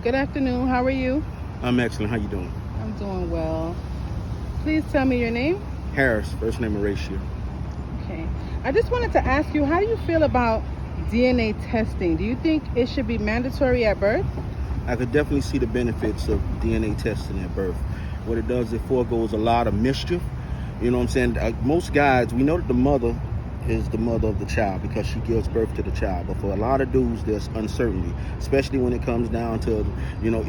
Good afternoon. How are you? I'm excellent. How you doing? I'm doing well. Please tell me your name. Harris, first name Horatio. Okay. I just wanted to ask you, how do you feel about DNA testing? Do you think it should be mandatory at birth? I could definitely see the benefits of DNA testing at birth. What it does, it foregoes a lot of mischief. You know what I'm saying? Most guys, we know that the mother is the mother of the child because she gives birth to the child. But for a lot of dudes, there's uncertainty, especially when it comes down to,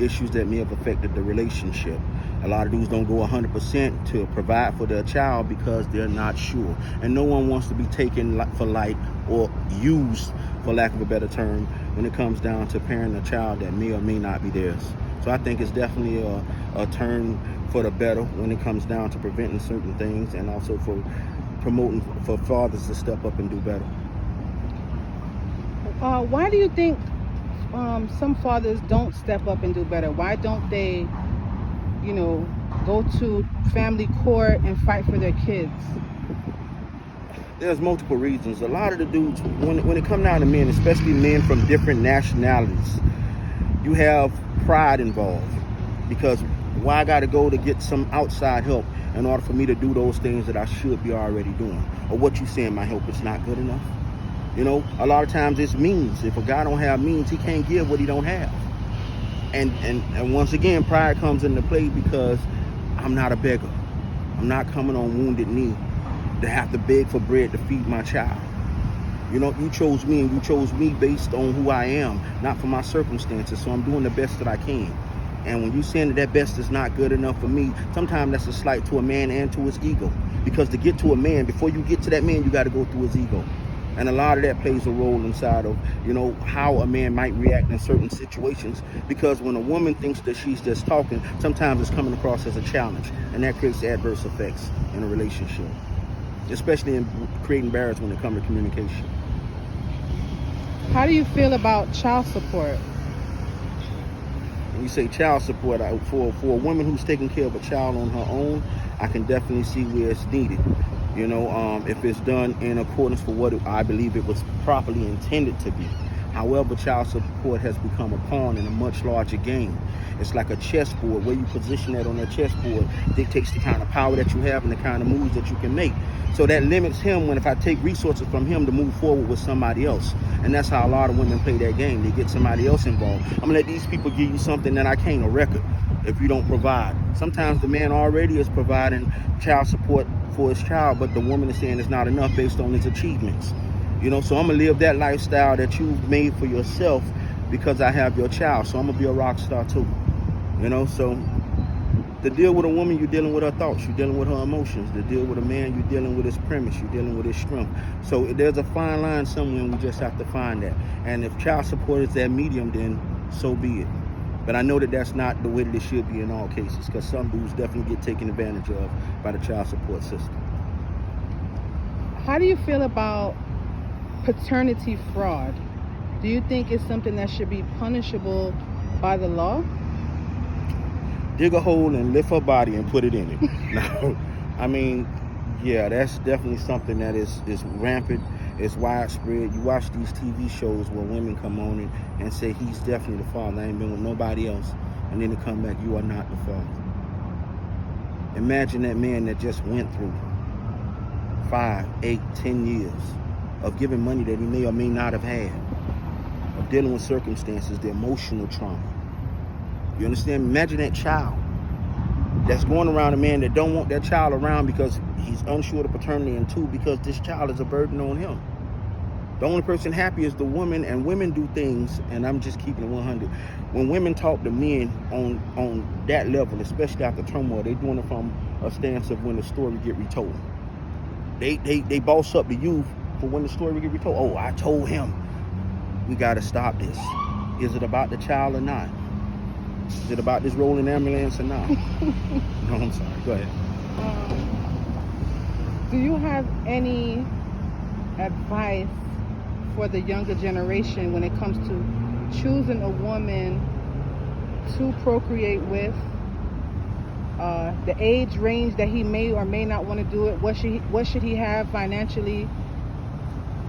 issues that may have affected the relationship. A lot of dudes don't go 100% to provide for their child because they're not sure. And no one wants to be taken for light or used, for lack of a better term, when it comes down to parenting a child that may or may not be theirs. So I think it's definitely a turn for the better when it comes down to preventing certain things and also for promoting for fathers to step up and do better. Why do you think some fathers don't step up and do better? Why don't they, go to family court and fight for their kids? There's multiple reasons. A lot of the dudes, when it comes down to men, especially men from different nationalities, you have pride involved because why I got to go to get some outside help in order for me to do those things that I should be already doing? Or what you saying my help is not good enough? A lot of times it's means. If a guy don't have means, he can't give what he don't have. And once again, pride comes into play because I'm not a beggar. I'm not coming on wounded knee to have to beg for bread to feed my child. You chose me, and you chose me based on who I am, not for my circumstances. So I'm doing the best that I can. And when you're saying that best is not good enough for me, sometimes that's a slight to a man and to his ego. Because to get to a man, before you get to that man, you got to go through his ego. And a lot of that plays a role inside of, how a man might react in certain situations. Because when a woman thinks that she's just talking, sometimes it's coming across as a challenge. And that creates adverse effects in a relationship, especially in creating barriers when it comes to communication. How do you feel about child support? When you say child support, for a woman who's taking care of a child on her own, I can definitely see where it's needed. If it's done in accordance with what I believe it was properly intended to be. However, child support has become a pawn in a much larger game. It's like a chessboard. Where you position that on that chessboard dictates the kind of power that you have and the kind of moves that you can make. So that limits him if I take resources from him to move forward with somebody else. And that's how a lot of women play that game. They get somebody else involved. I'm going to let these people give you something that I can't, a record, if you don't provide. Sometimes the man already is providing child support for his child, but the woman is saying it's not enough based on his achievements. So I'm going to live that lifestyle that you've made for yourself because I have your child. So I'm going to be a rock star too. So to deal with a woman, you're dealing with her thoughts. You're dealing with her emotions. To deal with a man, you're dealing with his premise. You're dealing with his strength. So there's a fine line somewhere, and we just have to find that. And if child support is that medium, then so be it. But I know that that's not the way that it should be in all cases, because some dudes definitely get taken advantage of by the child support system. How do you feel about paternity fraud? Do you think it's something that should be punishable by the law? Dig a hole and lift her body and put it in it. No, I mean, yeah, that's definitely something that is rampant. It's widespread. You watch these TV shows where women come on and say, he's definitely the father. I ain't been with nobody else. And then they come back, you are not the father. Imagine that man that just went through 5, 8, 10 years of giving money that he may or may not have had, of dealing with circumstances, the emotional trauma. You understand? Imagine that child that's going around a man that don't want that child around because he's unsure of paternity, and two, because this child is a burden on him. The only person happy is the woman, and women do things, and I'm just keeping it 100. When women talk to men on that level, especially after turmoil, they're doing it from a stance of when the story get retold. They boss up the youth for when the story get retold. Oh, I told him. We got to stop this. Is it about the child or not? Is it about this rolling ambulance or not? No, I'm sorry. Go ahead. Do you have any advice for the younger generation when it comes to choosing a woman to procreate with? The age range that he may or may not want to do it. What should he have financially?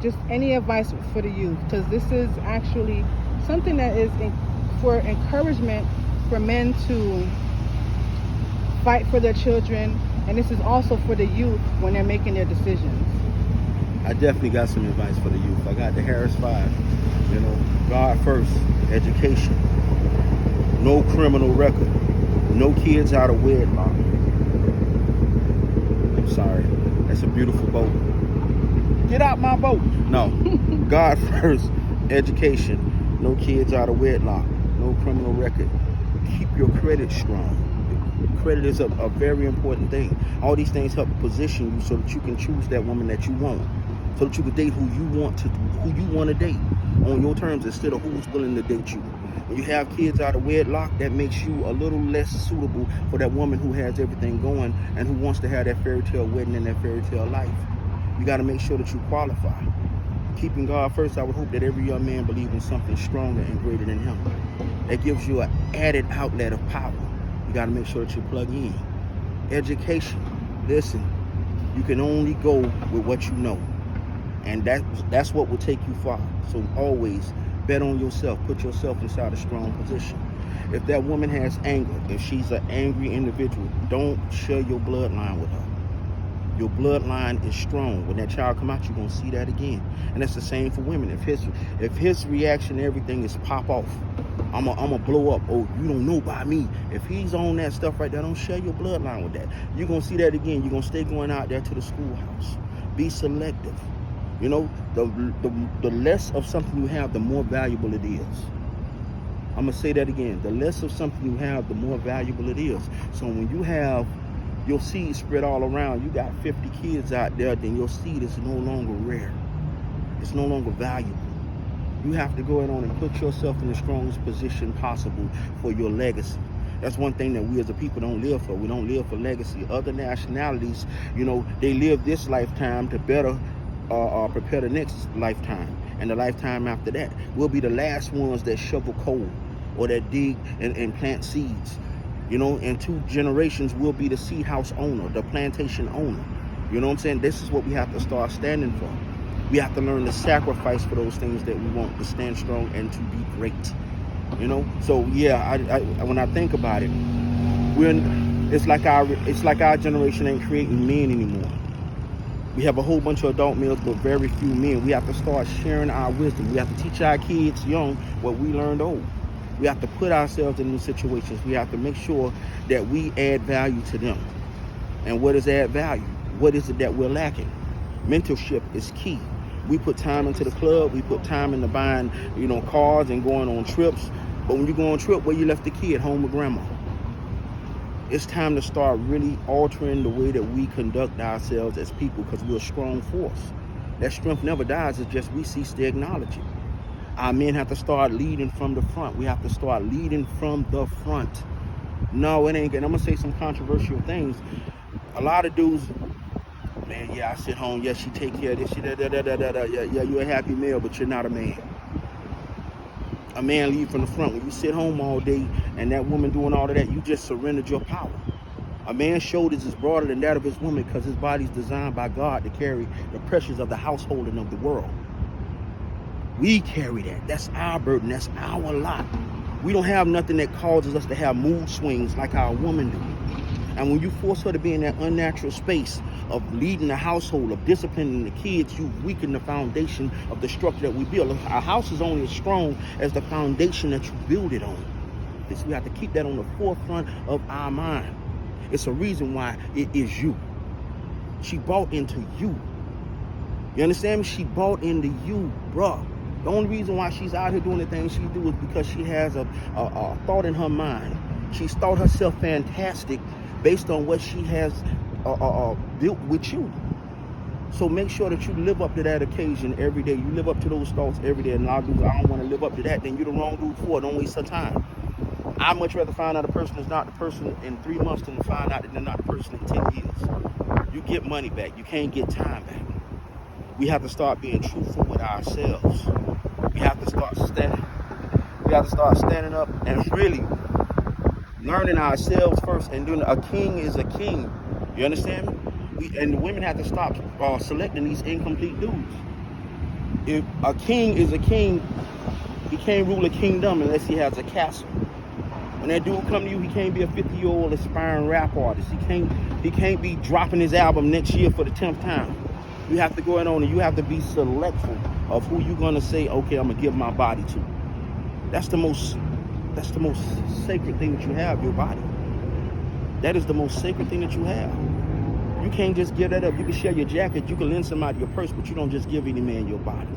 Just any advice for the youth, because this is actually something that is for encouragement for men to fight for their children, and this is also for the youth when they're making their decisions. I definitely got some advice for the youth. I got the Harris 5. You know, God first, education, no criminal record, no kids out of wedlock. I'm sorry, that's a beautiful boat. Get out my boat. No, God first, education, no kids out of wedlock, no criminal record. Keep your credit strong. Credit is a very important thing. All these things help position you so that you can choose that woman that you want, so that you can date who you want to date on your terms instead of who's willing to date you. When you have kids out of wedlock, that makes you a little less suitable for that woman who has everything going and who wants to have that fairy tale wedding and that fairy tale life. You got to make sure that you qualify. Keeping God first, I would hope that every young man believes in something stronger and greater than him. That gives you an added outlet of power. You got to make sure that you plug in. Education. Listen, you can only go with what you know. And that's what will take you far. So always bet on yourself. Put yourself inside a strong position. If that woman has anger, if she's an angry individual, don't share your bloodline with her. Your bloodline is strong. When that child come out, you're going to see that again. And that's the same for women. If his reaction to everything is pop off, I'm a blow up. Oh, you don't know about me. If he's on that stuff right there, don't share your bloodline with that. You're going to see that again. You're going to stay going out there to the schoolhouse. Be selective. You know, the less of something you have, the more valuable it is. I'm going to say that again. The less of something you have, the more valuable it is. So when you have your seed spread all around, you got 50 kids out there, then your seed is no longer rare. It's no longer valuable. You have to go ahead on and put yourself in the strongest position possible for your legacy. That's one thing that we as a people don't live for. We don't live for legacy. Other nationalities, you know, they live this lifetime to better prepare the next lifetime. And the lifetime after that. We'll be the last ones that shovel coal or that dig and plant seeds. You know, in 2 generations, we'll be the seed house owner, the plantation owner. You know what I'm saying? This is what we have to start standing for. We have to learn to sacrifice for those things that we want, to stand strong and to be great. You know? So yeah, I when I think about it, it's like our generation ain't creating men anymore. We have a whole bunch of adult males, but very few men. We have to start sharing our wisdom. We have to teach our kids young what we learned old. We have to put ourselves in these situations. We have to make sure that we add value to them. And what is add value? What is it that we're lacking? Mentorship is key. We put time into the club. We put time into buying, you know, cars and going on trips. But when you go on a trip, where you left the kid? Home with grandma. It's time to start really altering the way that we conduct ourselves as people, because we're a strong force. That strength never dies. It's just we cease to acknowledge it. Our men have to start leading from the front. We have to start leading from the front. No, it ain't good. I'm going to say some controversial things. A lot of dudes, man, yeah, I sit home. Yeah, she take care of this. Yeah, you're a happy male, but you're not a man. A man lead from the front. When you sit home all day and that woman doing all of that, you just surrendered your power. A man's shoulders is broader than that of his woman because his body's designed by God to carry the pressures of the household and of the world. We carry that. That's our burden. That's our lot. We don't have nothing that causes us to have mood swings like our woman do. And when you force her to be in that unnatural space of leading the household, of disciplining the kids, you weaken the foundation of the structure that we build. Our house is only as strong as the foundation that you build it on. So we have to keep that on the forefront of our mind. It's a reason why it is you. She bought into you. You understand me? She bought into you, bruh. The only reason why she's out here doing the things she do is because she has a thought in her mind. She's thought herself fantastic based on what she has built with you. So make sure that you live up to that occasion every day. You live up to those thoughts every day. And a lot of dudes, I don't want to live up to that. Then you're the wrong dude for it. Don't waste your time. I'd much rather find out a person is not the person in 3 months than to find out that they're not the person in 10 years. You get money back. You can't get time back. We have to start being truthful with ourselves. We have to start standing up and really learning ourselves first and doing. A king is a king. You understand me? And the women have to stop selecting these incomplete dudes. If a king is a king, He can't rule a kingdom unless he has a castle. When that dude come to you, he can't be a 50-year-old aspiring rap artist. He can't be dropping his album next year for the 10th time. You have to go in on and you have to be selectful of who you're gonna say, okay, I'm gonna give my body to. That's the most sacred thing that you have, your body. That is the most sacred thing that you have. You can't just give that up. You can share your jacket, you can lend somebody your purse, but you don't just give any man your body.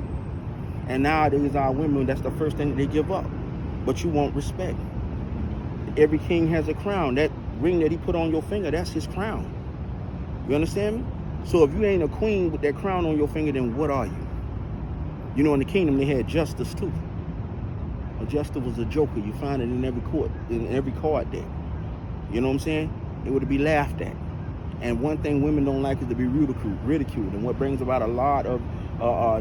And nowadays our women, that's the first thing that they give up. But you want respect. Every king has a crown. That ring that he put on your finger, that's his crown. You understand me? So if you ain't a queen with that crown on your finger, then what are you? You know, in the kingdom they had justice too. A justice was a joker. You find it in every court, in every card deck. You know what I'm saying? It would be laughed at. And one thing women don't like is to be ridiculed. And what brings about a lot of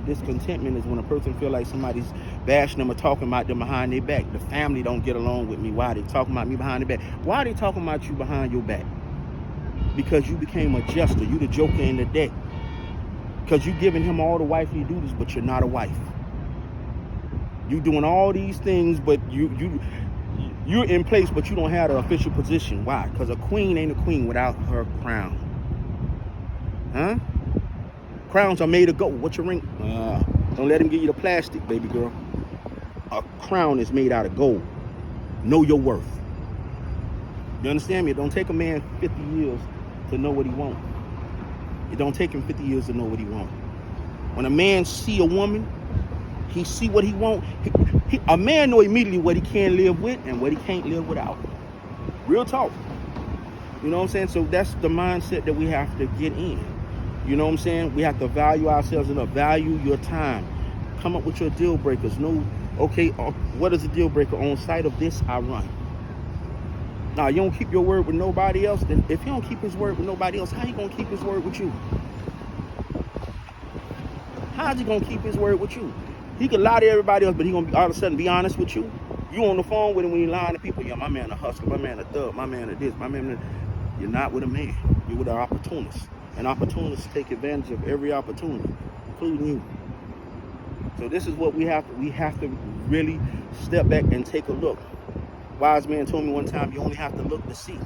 discontentment is when a person feel like somebody's bashing them or talking about them behind their back. The family don't get along with me. Why are they talking about me behind their back? Why are they talking about you behind your back? Because you became a jester. You the joker in the deck. Because you giving him all the wifely duties, but you're not a wife. You doing all these things, but you're in place, but you don't have the official position. Why? Because a queen ain't a queen without her crown. Huh? Crowns are made of gold. What's your ring? Don't let him give you the plastic, baby girl. A crown is made out of gold. Know your worth. You understand me? It don't take a man 50 years to know what he wants. It don't take him 50 years to know what he wants. When a man see a woman, he see what he want. A man know immediately what he can live with and what he can't live without. Real talk. You know what I'm saying? So that's the mindset that we have to get in. You know what I'm saying? We have to value ourselves enough. Value your time. Come up with your deal breakers. Know, okay, what is a deal breaker? On sight of this, I run. Now, you don't keep your word with nobody else. Then if he don't keep his word with nobody else, how you going to keep his word with you? How's he going to keep his word with you? He could lie to everybody else, but he going to all of a sudden be honest with you. You on the phone with him when you lying to people. Yeah, my man a hustler, my man a thug, my man a this, my man a... You're not with a man. You're with an opportunist. And opportunists take advantage of every opportunity, including you. So this is what we have to really step back and take a look. Wise man told me one time, you only have to look to see.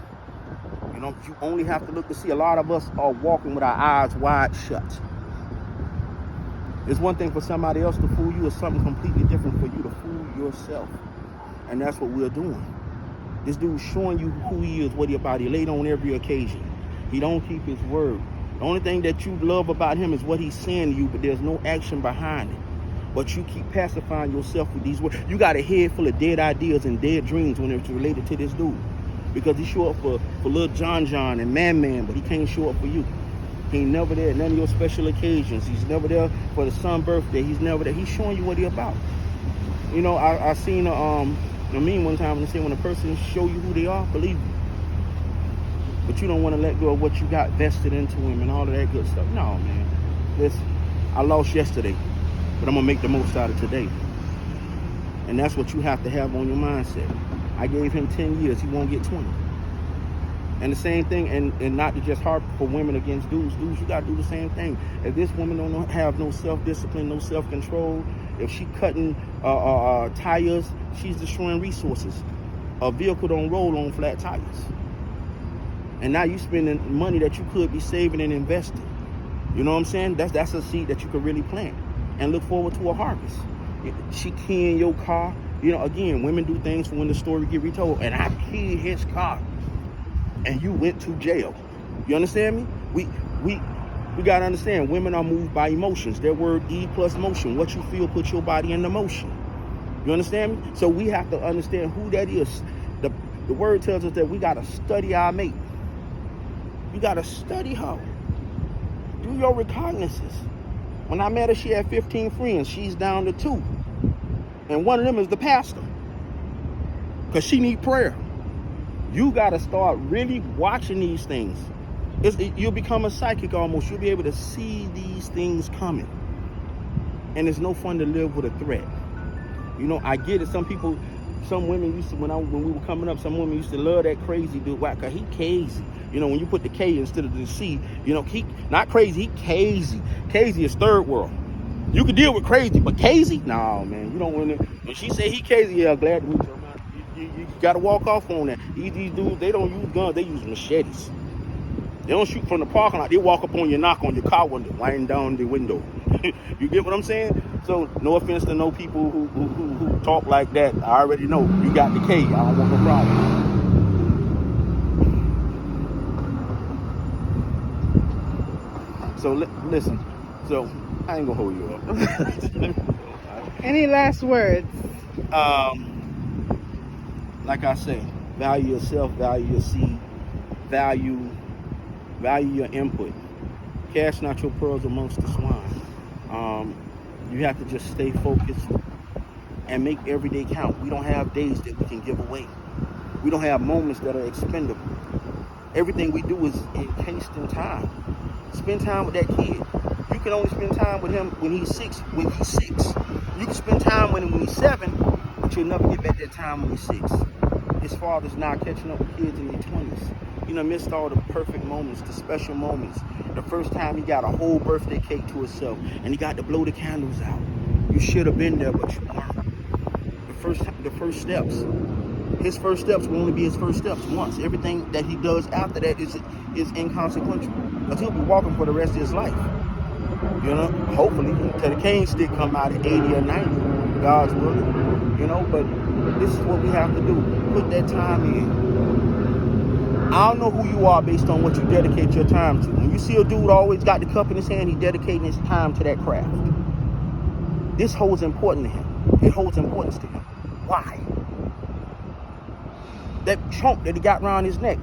You know, you only have to look to see. A lot of us are walking with our eyes wide shut. It's one thing for somebody else to fool you. It's something completely different for you to fool yourself. And that's what we're doing. This dude's showing you who he is, what he about. He laid on every occasion. He don't keep his word. The only thing that you love about him is what he's saying to you, but there's no action behind it. But you keep pacifying yourself with these words. You got a head full of dead ideas and dead dreams when it's related to this dude. Because he show up for little John and Man, but he can't show up for you. He ain't never there at none of your special occasions. He's never there for the son's birthday. He's never there. He's showing you what he about. You know, I seen a meme one time and they say when a person show you who they are, believe you. But you don't want to let go of what you got vested into him and all of that good stuff. No, man. Listen, I lost yesterday, but I'm going to make the most out of today. And that's what you have to have on your mindset. I gave him 10 years. He won't get 20. And the same thing, and not to just harp for women against dudes. Dudes, you got to do the same thing. If this woman don't have no self-discipline, no self-control, if she cutting tires, she's destroying resources. A vehicle don't roll on flat tires. And now you spending money that you could be saving and investing. You know what I'm saying? That's a seed that you could really plant and look forward to a harvest. She keying your car. You know, again, women do things for when the story get retold. And I keyed his car, and you went to jail. You understand me? We gotta understand. Women are moved by emotions. Their word E plus motion. What you feel puts your body into motion. You understand me? So we have to understand who that is. The word tells us that we gotta study our mate. You gotta study her. Do your recognizances. When I met her, she had 15 friends. She's down to 2. And one of them is the pastor. Because she need prayer. You gotta start really watching these things. You'll become a psychic almost. You'll be able to see these things coming. And it's no fun to live with a threat. You know, I get it. Some women used to, when we were coming up, some women used to love that crazy dude. Why? Because he crazy. You know, when you put the K instead of the C, you know, he not crazy, he crazy. Crazy is third world. You can deal with crazy, but crazy? No, man, you don't want to. When she say he crazy, yeah, glad to meet you. You gotta walk off on that. These dudes, they don't use guns, they use machetes. They don't shoot from the parking lot. They walk up on you, knock on your car window, wind down the window. You get what I'm saying? So no offense to no people who talk like that. I already know. You got the K. I don't want no problem. So listen. So I ain't gonna hold you up. Any last words? Like I say, value yourself, value your seed, value your input. Cast not your pearls amongst the swine. You have to just stay focused and make every day count. We don't have days that we can give away. We don't have moments that are expendable. Everything we do is encased in time. Spend time with that kid. You can only spend time with him when he's 6. You can spend time with him when he's 7, but you'll never get back that time when he's 6. His father's now catching up with kids in their 20s. You know, missed all the perfect moments, the special moments. The first time he got a whole birthday cake to himself, and he got to blow the candles out. You should have been there, but you weren't. The first steps. His first steps will only be his first steps once. Everything that he does after that is inconsequential. Because he'll be walking for the rest of his life. You know, hopefully, until the cane stick come out at 80 or 90, God's willing. You know, but this is what we have to do. Put that time in. I don't know who you are based on what you dedicate your time to. When you see a dude always got the cup in his hand, he's dedicating his time to that craft. This holds importance to him. It holds importance to him. Why? That trunk that he got around his neck.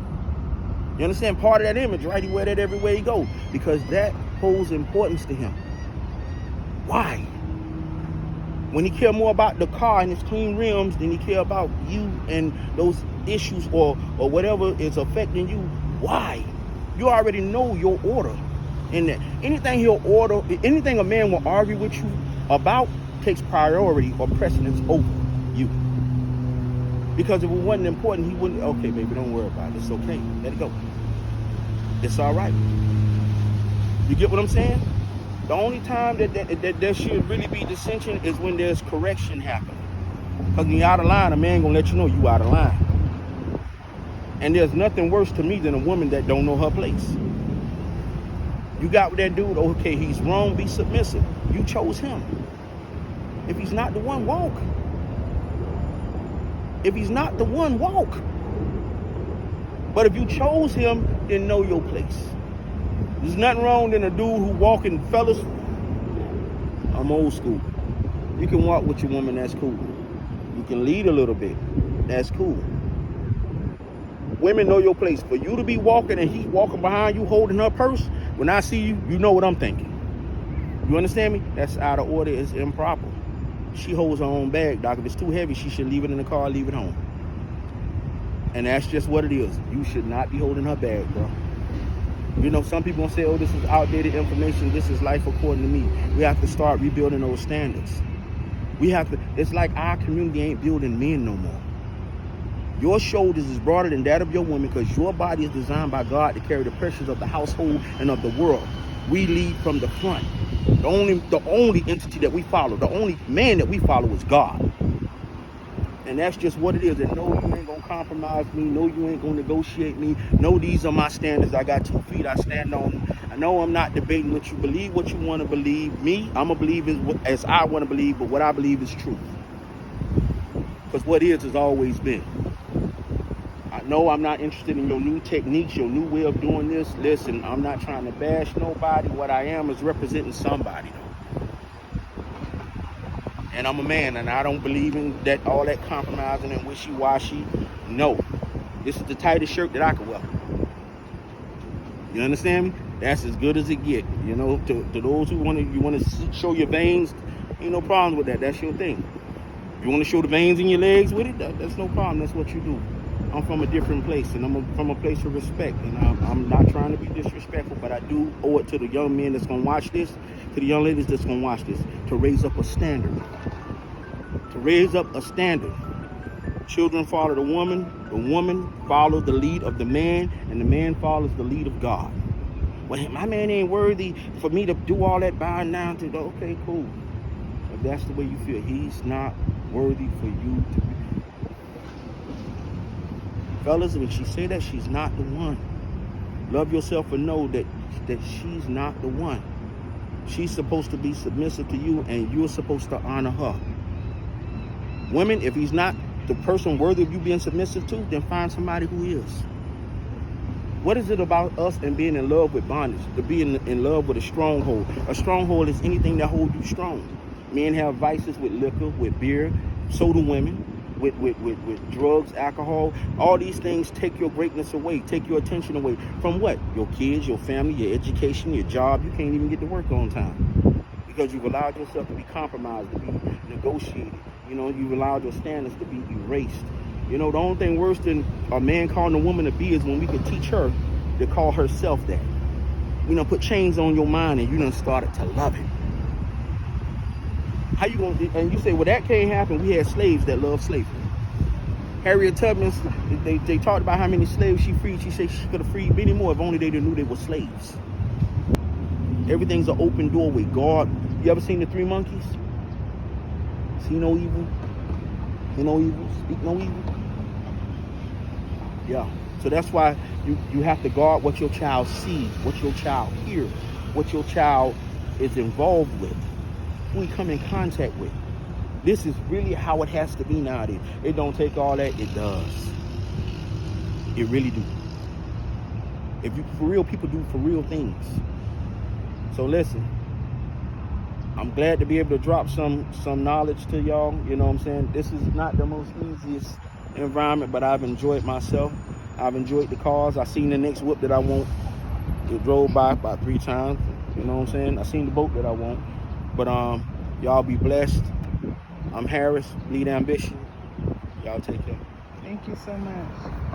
You understand? Part of that image, right? He wear that everywhere he go. Because that holds importance to him. Why? When he care more about the car and its clean rims than he care about you and those issues or whatever is affecting you, why? You already know your order in that. Anything a man will argue with you about takes priority or precedence over you. Because if it wasn't important, he wouldn't, okay, baby, don't worry about it. It's okay. Let it go. It's all right. You get what I'm saying? The only time that there should really be dissension is when there's correction happening. Because when you're out of line, a man gonna let you know you out of line. And there's nothing worse to me than a woman that don't know her place. You got with that dude, okay, he's wrong, be submissive. You chose him. If he's not the one, walk. If he's not the one, walk. But if you chose him, then know your place. There's nothing wrong than a dude who walking, fellas. I'm old school. You can walk with your woman, that's cool. You can lead a little bit, that's cool. Women know your place. For you to be walking and he's walking behind you holding her purse, when I see you, you know what I'm thinking. You understand me? That's out of order, it's improper. She holds her own bag, doc. If it's too heavy, she should leave it in the car, leave it home. And that's just what it is. You should not be holding her bag, bro. You know, some people gonna say, oh, this is outdated information. This is life according to me. We have to start rebuilding those standards. We have to, it's like our community ain't building men no more. Your shoulders is broader than that of your woman because your body is designed by God to carry the pressures of the household and of the world. We lead from the front. The only entity that we follow, the only man that we follow is God. And that's just what it is. And no, you ain't gonna compromise me. No, you ain't gonna negotiate me. No, these are my standards. I got 2 feet. I stand on them. I know I'm not debating what you believe, what you want to believe. Me, I'm gonna believe as I want to believe, but what I believe is truth. Because what is has always been. I know I'm not interested in your new techniques, your new way of doing this. Listen, I'm not trying to bash nobody. What I am is representing somebody. And I'm a man, and I don't believe in that all that compromising and wishy-washy. No. This is the tightest shirt that I could wear. You understand me? That's as good as it get. You know, to those who want to show your veins, ain't no problem with that. That's your thing. You want to show the veins in your legs with it? That's no problem. That's what you do. I'm from a different place, and I'm from a place of respect. And I'm not trying to be disrespectful, but I do owe it to the young men that's going to watch this, to the young ladies that's going to watch this, to raise up a standard. To raise up a standard. Children follow the woman follows the lead of the man, and the man follows the lead of God. Well, my man ain't worthy for me to do all that bowing down to. Okay, cool. If that's the way you feel, he's not worthy for you to be. Fellas, when she say that, she's not the one. Love yourself and know that she's not the one. She's supposed to be submissive to you, and you're supposed to honor her. Women, if he's not the person worthy of you being submissive to, then find somebody who is. What is it about us and being in love with bondage? To be in love with a stronghold. A stronghold is anything that holds you strong. Men have vices with liquor, with beer. So do women. With drugs, alcohol. All these things take your greatness away, take your attention away from what? Your kids, your family, your education, your job. You can't even get to work on time because you've allowed yourself to be compromised, to be negotiated. You know, you've allowed your standards to be erased. You know, the only thing worse than a man calling a woman a B is when we could teach her to call herself that. You know, put chains on your mind and you done started to love it. How you gonna? And you say, well, that can't happen. We had slaves that loved slavery. Harriet Tubman, they talked about how many slaves she freed. She said she could have freed many more if only they knew they were slaves. Everything's an open doorway. God, you ever seen the Three Monkeys? See no evil, hear no evil, speak no evil. Yeah. So that's why you have to guard what your child sees, what your child hears, what your child is involved with, who he come in contact with. This is really how it has to be nowadays. It don't take all that. It does. It really do. If you for real, people do for real things. So listen, I'm glad to be able to drop some knowledge to y'all. You know what I'm saying? This is not the most easiest environment, but I've enjoyed myself. I've enjoyed the cars. I seen the next whip that I want. It drove by about 3 times. You know what I'm saying? I seen the boat that I want. But y'all be blessed. I'm Harris, Lead Ambition. Y'all take care. Thank you so much.